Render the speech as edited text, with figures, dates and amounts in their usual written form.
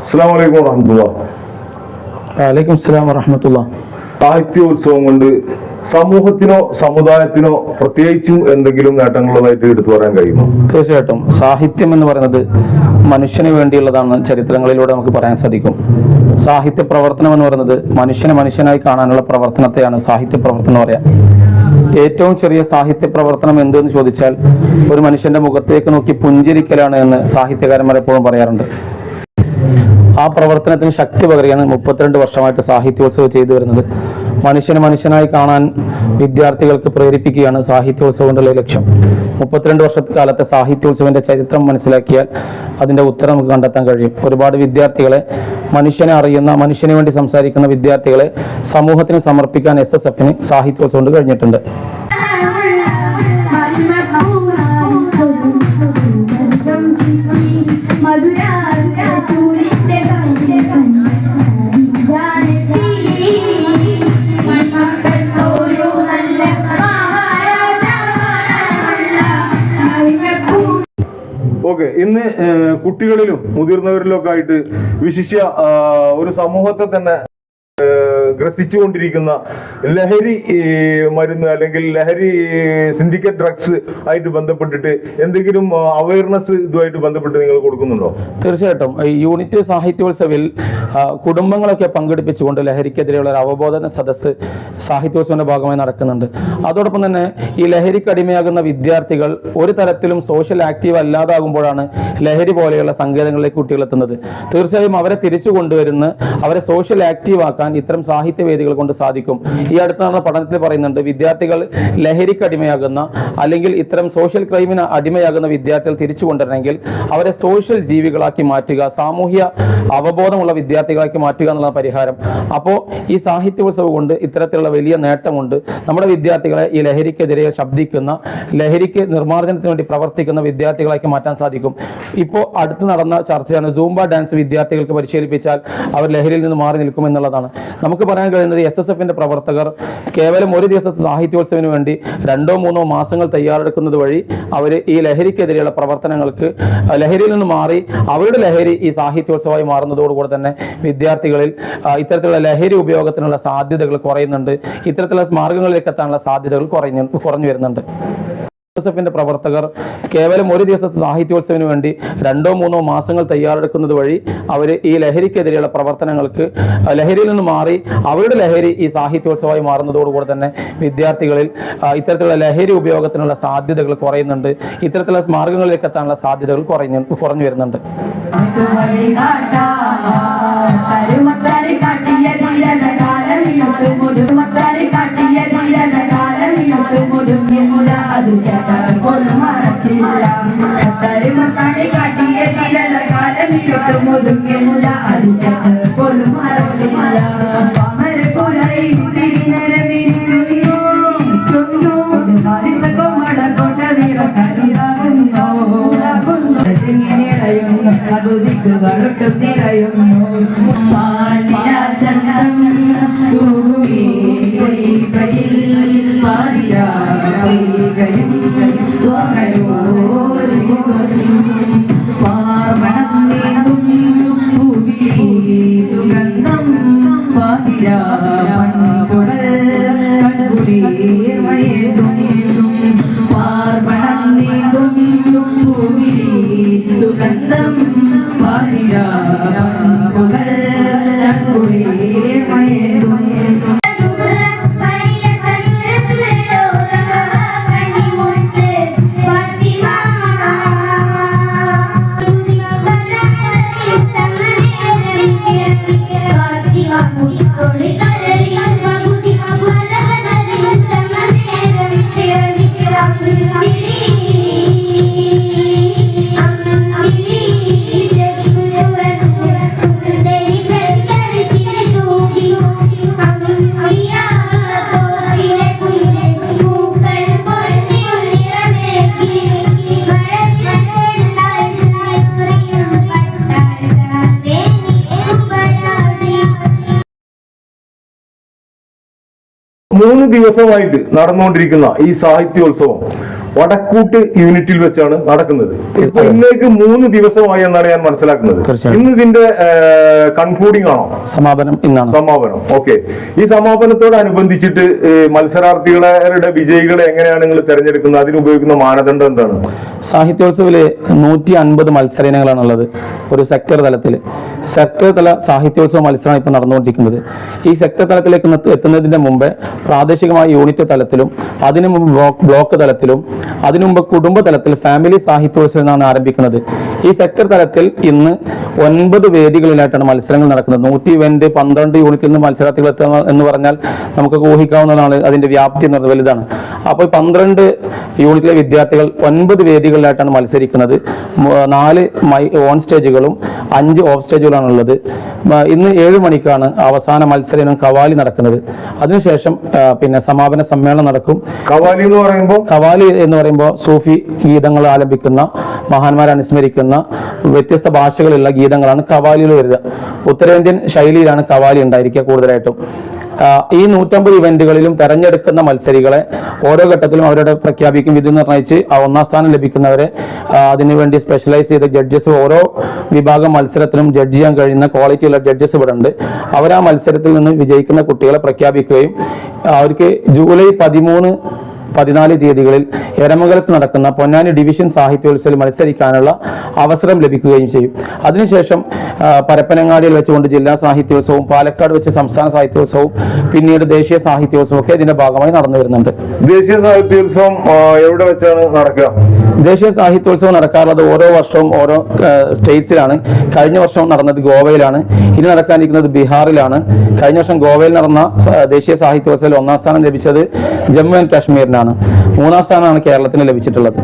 അസ്സലാമു അലൈക്കും വറഹ്മത്തുള്ളാഹി. വഅലൈക്കും അസ്സലാം വറഹ്മത്തുള്ളാഹി. സാഹിത്യോത്സവം കൊണ്ട് സമൂഹത്തിനോ സമുദായത്തിനോ പ്രത്യേകിച്ചും എന്തെങ്കിലും നേട്ടങ്ങളുള്ളതായിട്ട് എടുത്തു പറയാൻ കഴിയുമോ? തീർച്ചയായിട്ടും സാഹിത്യം എന്ന് പറയുന്നത് മനുഷ്യന് വേണ്ടിയുള്ളതാണ്. ചരിത്രങ്ങളിലൂടെ നമുക്ക് പറയാൻ സാധിക്കും. സാഹിത്യ പ്രവർത്തനം എന്ന് പറയുന്നത് മനുഷ്യനെ മനുഷ്യനായി കാണാനുള്ള പ്രവർത്തനത്തെയാണ് സാഹിത്യ പ്രവർത്തനം എന്ന് പറയാം. ഏറ്റവും ചെറിയ സാഹിത്യ പ്രവർത്തനം എന്തെന്ന് ചോദിച്ചാൽ ഒരു മനുഷ്യന്റെ മുഖത്തേക്ക് നോക്കി പുഞ്ചിരിക്കലാണ് എന്ന് സാഹിത്യകാരന്മാർ എപ്പോഴും പറയാറുണ്ട്. ആ പ്രവർത്തനത്തിന് ശക്തി പകരുകയാണ് 32 വർഷമായിട്ട് സാഹിത്യോത്സവം ചെയ്തു വരുന്നത്. മനുഷ്യനെ മനുഷ്യനായി കാണാൻ വിദ്യാർത്ഥികൾക്ക് പ്രേരിപ്പിക്കുകയാണ് സാഹിത്യോത്സവം കൊണ്ടുള്ള ലക്ഷ്യം. 32 വർഷക്കാലത്തെ സാഹിത്യോത്സവന്റെ ചരിത്രം മനസ്സിലാക്കിയാൽ അതിന്റെ ഉത്തരം നമുക്ക് കണ്ടെത്താൻ കഴിയും. ഒരുപാട് വിദ്യാർത്ഥികളെ, മനുഷ്യനെ അറിയുന്ന, മനുഷ്യന് വേണ്ടി സംസാരിക്കുന്ന വിദ്യാർത്ഥികളെ സമൂഹത്തിന് സമർപ്പിക്കാൻ SSFന് സാഹിത്യോത്സവം കൊണ്ട് കഴിഞ്ഞിട്ടുണ്ട്. ഓക്കെ, ഇന്ന് കുട്ടികളിലും മുതിർന്നവരിലും ഒക്കെ ആയിട്ട് വിശിഷ്യ ഒരു സമൂഹത്തെ തന്നെ ഗ്രസിച്ചുകൊണ്ടിരിക്കുന്ന ലഹരി മരുന്ന് അല്ലെങ്കിൽ ലഹരി സിൻഡിക്കേറ്റ് ഡ്രഗ്സ് ആയിട്ട് ബന്ധപ്പെട്ടിട്ട് എന്തെങ്കിലും അവയർനെസ് ഇതുമായിട്ട് ബന്ധപ്പെട്ട് നിങ്ങൾ കൊടുക്കുന്നുണ്ടോ? തീർച്ചയായിട്ടും യൂണിറ്റ് സാഹിത്യോത്സവിൽ കുടുംബങ്ങളൊക്കെ പങ്കെടുപ്പിച്ചുകൊണ്ട് ലഹരിക്കെതിരെയുള്ള ഒരു അവബോധന സദസ്സ് സാഹിത്യോത്സവത്തിന്റെ ഭാഗമായി നടക്കുന്നുണ്ട്. അതോടൊപ്പം തന്നെ ഈ ലഹരിക്ക് അടിമയാകുന്ന വിദ്യാർത്ഥികൾ ഒരു തരത്തിലും സോഷ്യൽ ആക്റ്റീവ് അല്ലാതാകുമ്പോഴാണ് ലഹരി പോലെയുള്ള സങ്കേതങ്ങളിലേക്ക് കുട്ടികൾ എത്തുന്നത്. തീർച്ചയായും അവരെ തിരിച്ചു കൊണ്ടുവരുന്ന, അവരെ സോഷ്യൽ ആക്റ്റീവ് ആക്കാൻ ഇത്തരം സാഹിത്യവേദികൾ കൊണ്ട് സാധിക്കും. ഈ അടുത്ത നടന്ന പഠനത്തിൽ പറയുന്നുണ്ട്, വിദ്യാർത്ഥികൾ ലഹരിക്ക് അടിമയാകുന്ന അല്ലെങ്കിൽ ഇത്തരം സോഷ്യൽ ക്രൈമിന് അടിമയാകുന്ന വിദ്യാർത്ഥികൾ തിരിച്ചു കൊണ്ടുവരണമെങ്കിൽ അവരെ സോഷ്യൽ ജീവികളാക്കി മാറ്റുക, സാമൂഹ്യ അവബോധമുള്ള വിദ്യാർത്ഥികളാക്കി മാറ്റുക എന്നുള്ള പരിഹാരം. അപ്പോൾ ഈ സാഹിത്യോത്സവം കൊണ്ട് ഇത്തരത്തിലുള്ള വലിയ നേട്ടമുണ്ട്. നമ്മുടെ വിദ്യാർത്ഥികളെ ഈ ലഹരിക്കെതിരെ ശബ്ദിക്കുന്ന, ലഹരിക്ക് നിർമ്മാർജ്ജനത്തിന് വേണ്ടി പ്രവർത്തിക്കുന്ന വിദ്യാർത്ഥികളാക്കി മാറ്റാൻ സാധിക്കും. ഇപ്പോൾ അടുത്ത് നടന്ന ചർച്ചയാണ് സൂംബ ഡാൻസ് വിദ്യാർത്ഥികൾക്ക് പരിശീലിപ്പിച്ചാൽ അവർ ലഹരിയിൽ നിന്ന് മാറി നിൽക്കും എന്നുള്ളതാണ്. നമുക്ക് പറയാൻ കഴിയുന്നത് SSFന്റെ പ്രവർത്തകർ കേവലം ഒരു ദിവസത്തെ സാഹിത്യോത്സവത്തിന് വേണ്ടി 2-3 മാസങ്ങൾ തയ്യാറെടുക്കുന്നത് വഴി അവർ ഈ ലഹരിക്കെതിരെയുള്ള പ്രവർത്തനങ്ങൾക്ക്, ലഹരിയിൽ നിന്ന് മാറി അവരുടെ ലഹരി ഈ സാഹിത്യോത്സവമായി മാറുന്നതോടുകൂടി തന്നെ വിദ്യാർത്ഥികളിൽ ഇത്തരത്തിലുള്ള ലഹരി ഉപയോഗത്തിനുള്ള സാധ്യതകൾ കുറയുന്നുണ്ട്. ഇത്തരത്തിലുള്ള മാർഗങ്ങളിലേക്ക് എത്താനുള്ള സാധ്യതകൾ കുറഞ്ഞു വരുന്നുണ്ട്. SSFന്റെ പ്രവർത്തകർ കേവലം ഒരു ദിവസത്തെ സാഹിത്യോത്സവത്തിന് വേണ്ടി 2-3 മാസങ്ങൾ തയ്യാറെടുക്കുന്നത് വഴി അവർ ഈ ലഹരിക്കെതിരെയുള്ള പ്രവർത്തനങ്ങൾക്ക്, ലഹരിയിൽ നിന്ന് മാറി അവരുടെ ലഹരി ഈ സാഹിത്യോത്സവമായി മാറുന്നതോടുകൂടി തന്നെ വിദ്യാർത്ഥികളിൽ ഇത്തരത്തിലുള്ള ലഹരി ഉപയോഗത്തിനുള്ള സാധ്യതകൾ കുറയുന്നുണ്ട്. ഇത്തരത്തിലുള്ള മാർഗങ്ങളിലേക്ക് എത്താനുള്ള സാധ്യതകൾ കുറഞ്ഞു വരുന്നുണ്ട്. മൂന്ന് ദിവസമായിട്ട് നടന്നുകൊണ്ടിരിക്കുന്ന ഈ സാഹിത്യോത്സവം വടക്കൂട്ട് യൂണിറ്റിൽ വെച്ചാണ് നടക്കുന്നത്. ഇപ്പൊ ഇന്നേക്ക് 3 ദിവസമായി എന്നാണ് ഞാൻ മനസ്സിലാക്കുന്നത്. തീർച്ചയായും. ഇന്ന് ഇതിന്റെ കൺക്ലൂഡിംഗ് ആണോ? സമാപനം ഇന്നാണ്. സമാപനം. ഓക്കെ. ഈ സമാപനത്തോടനുബന്ധിച്ചിട്ട് മത്സരാർത്ഥികളുടെ വിജയികളെ എങ്ങനെയാണ് നിങ്ങൾ തെരഞ്ഞെടുക്കുന്നത്? അതിന് ഉപയോഗിക്കുന്ന മാനദണ്ഡം എന്താണ്? സാഹിത്യോത്സവില് 150 മത്സര ഇനങ്ങളാണുള്ളത്. ഒരു സെക്ടർ തലത്തിൽ സെക്ടർ തല സാഹിത്യോത്സവ മത്സരമാണ് ഇപ്പോൾ നടന്നുകൊണ്ടിരിക്കുന്നത്. ഈ സെക്ടർ തലത്തിലേക്ക് എത്തുന്നതിന്റെ മുമ്പേ പ്രാദേശികമായ യൂണിറ്റ് തലത്തിലും അതിനു മുമ്പ് ബ്ലോക്ക് തലത്തിലും അതിനു മുമ്പ് കുടുംബ തലത്തിൽ ഫാമിലി സാഹിത്യോത്സവം എന്നാണ് ആരംഭിക്കുന്നത്. ഈ സെക്ടർ തലത്തിൽ ഇന്ന് 9 വേദികളിലായിട്ടാണ് മത്സരങ്ങൾ നടക്കുന്നത്. 12 യൂണിറ്റിൽ നിന്ന് മത്സരാർത്ഥികൾ എത്തുക എന്ന് പറഞ്ഞാൽ നമുക്ക് ഊഹിക്കാവുന്നതാണ് അതിന്റെ വ്യാപ്തി എന്നത് വലുതാണ്. അപ്പോൾ 12 യൂണിറ്റിലെ വിദ്യാർത്ഥികൾ 9 വേദികളിലായിട്ടാണ് മത്സരിക്കുന്നത്. 4 ഓൺ സ്റ്റേജുകളും 5 ഓഫ് സ്റ്റേജുകളാണ് ഉള്ളത്. ഇന്ന് 7 മണിക്കാണ് അവസാന മത്സരം കവാലി നടക്കുന്നത്. അതിനുശേഷം പിന്നെ സമാപന സമ്മേളനം നടക്കും. കവാലി എന്ന് പറയുമ്പോൾ സൂഫി ഗീതങ്ങൾ ആലപിക്കുന്ന, മഹാന്മാരെ അനുസ്മരിക്കുന്ന വ്യത്യസ്ത ഭാഷകളിലുള്ള ഗീതങ്ങളാണ് കവാലിയിൽ വരിക. ഉത്തരേന്ത്യൻ ശൈലിയിലാണ് കവാലി ഉണ്ടായിരിക്കുക കൂടുതലായിട്ടും. ഈ 150 ഇവന്റുകളിലും തെരഞ്ഞെടുക്കുന്ന മത്സരികളെ ഓരോ ഘട്ടത്തിലും അവരുടെ പ്രഖ്യാപിക്കും. വിധി നിർണ്ണയിച്ച് 1ാം സ്ഥാനം ലഭിക്കുന്നവരെ അതിനുവേണ്ടി സ്പെഷ്യലൈസ് ചെയ്ത ജഡ്ജസ് ഓരോ വിഭാഗം മത്സരത്തിലും ജഡ്ജ് ചെയ്യാൻ കഴിയുന്ന ക്വാളിറ്റിയുള്ള ജഡ്ജസ് ഇവിടെ ഉണ്ട്. അവർ ആ മത്സരത്തിൽ നിന്ന് വിജയിക്കുന്ന കുട്ടികളെ പ്രഖ്യാപിക്കുകയും അവർക്ക് ജൂലൈ 13, 14 തീയതികളിൽ എരമംഗലത്ത് നടക്കുന്ന പൊന്നാനി ഡിവിഷൻ സാഹിത്യോത്സവത്തിൽ മത്സരിക്കാനുള്ള അവസരം ലഭിക്കുകയും ചെയ്യും. അതിനുശേഷം പരപ്പനങ്ങാടിയിൽ വെച്ചുകൊണ്ട് ജില്ലാ സാഹിത്യോത്സവവും പാലക്കാട് വെച്ച് സംസ്ഥാന സാഹിത്യോത്സവവും പിന്നീട് ദേശീയ സാഹിത്യോത്സവം ഒക്കെ ഇതിന്റെ ഭാഗമായി നടന്നു വരുന്നുണ്ട്. ദേശീയ സാഹിത്യോത്സവം എവിടെ വെച്ചാണ് നടക്കുക? ദേശീയ സാഹിത്യോത്സവം നടക്കാറുള്ളത് ഓരോ വർഷവും ഓരോ സ്റ്റേറ്റ്സിലാണ്. കഴിഞ്ഞ വർഷം നടന്നത് ഗോവയിലാണ്. ഇനി നടക്കാനിരിക്കുന്നത് ബീഹാറിലാണ്. കഴിഞ്ഞ വർഷം ഗോവയിൽ നടന്ന ദേശീയ സാഹിത്യോത്സവത്തിൽ 1ാം സ്ഥാനം ലഭിച്ചത് ജമ്മു ആൻഡ് കാശ്മീരിനാണ്. 3ാം സ്ഥാനമാണ് കേരളത്തിന് ലഭിച്ചിട്ടുള്ളത്.